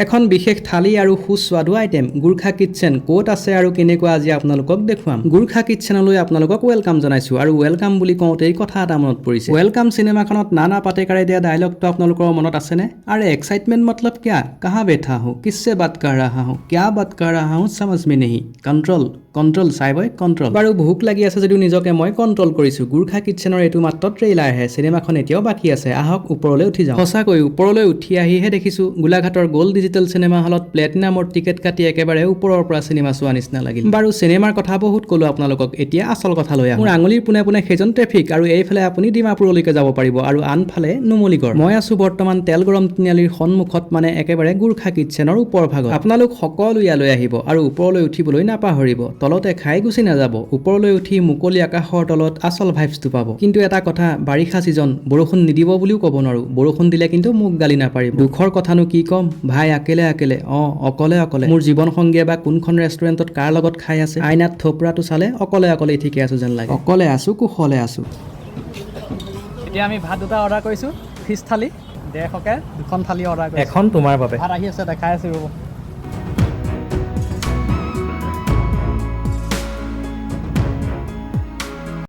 এখন বিশেষ থালি আৰু সুস্বাদু আইটেম গুৰ্খা কিটচেন ক'ত আছে আৰু কেনেকুৱা আজি আপোনালোকক দেখুৱাম। গুৰ্খা কিটচেনলৈ আপোনালোকক ৱেলকাম জনাইছোঁ আৰু ৱেলকাম বুলি কওঁতেই কথা এটা মনত পৰিছে। ৱেলকাম চিনেমাখনত নানা পাটেকাৰে দিয়া ডায়লগটো আপোনালোকৰ মনত আছেনে? আৰে এক্সাইটমেণ্ট মতলব কিয়া কাহা বেঠা হো কিসছে বাত কৰ ৰাহা হো কিয়া বাত কৰ ৰাহা হো সমজ মে নেহি কণ্ট্ৰল কণ্ট্ৰল চাই বয় কণ্ট্ৰল। বাৰু ভোক লাগি আছে যদিও নিজকে মই কণ্ট্ৰল কৰিছোঁ। গুৰ্খা কিটচেনৰ এইটো মাত্ৰ ট্ৰেইলাৰহে, চিনেমাখন এতিয়াও বাকী আছে। আহক ওপৰলৈ উঠি যাওঁ। সঁচাকৈ ওপৰলৈ উঠি আহিহে দেখিছোঁ গোলাঘাটৰ গ'ল্ড ডিজিটেল চিনেমা হলত প্লেটিনামৰ টিকেট কাটি একেবাৰে ওপৰৰ পৰা চিনেমা চোৱা নিচিনা লাগিল। বাৰু চিনেমাৰ কথা বহুত ক'লো আপোনালোকক, এতিয়া আচল কথা লৈ আহোঁ। মোৰ আঙুলিৰ পোনে পোনে সেইজন ট্ৰেফিক আৰু এইফালে আপুনি ডিমাপুৰলৈকে যাব পাৰিব আৰু আনফালে নুমলীগড়। মই আছোঁ বৰ্তমান তেলগৰম তিনিআলিৰ সন্মুখত, মানে একেবাৰে গুৰ্খা কিটচেনৰ ওপৰ ভাগত। আপোনালোক সকলো ইয়ালৈ আহিব আৰু ওপৰলৈ উঠিবলৈ নাপাহৰিব। তলতে খাই গুচি নাযাব। ওপৰলৈ উঠি মুকলি আকাশৰ তলত আচল ভাইবছটো পাব। কিন্তু এটা কথা, বাৰিষা ছিজন, বৰষুণ নিদিব বুলিও ক'ব নোৱাৰোঁ। বৰষুণ দিলে কিন্তু মোক গালি নাপাৰিব। দুখৰ কথানো কি ক'ম, ভাই আকেলে আকেলে, অকলে অকলে। মোৰ জীৱন সংগীয়ে বা কোনখন ৰেষ্টুৰেণ্টত কাৰ লগত খাই আছে, আইনাত থপৰাটো চালে অকলে অকলেই ঠিকে আছোঁ যেন লাগে। অকলে আছোঁ, কুশলে আছোঁ। এতিয়া আমি ভাত দুটা অৰ্ডাৰ কৰিছোঁ, ফিছ থালি 150কে, দুখন থালি অৰ্ডাৰ কৰিছোঁ। এখন তোমাৰ বাবে। ভাত আহি আছে, দেখাই আছোঁ ৰ'ব।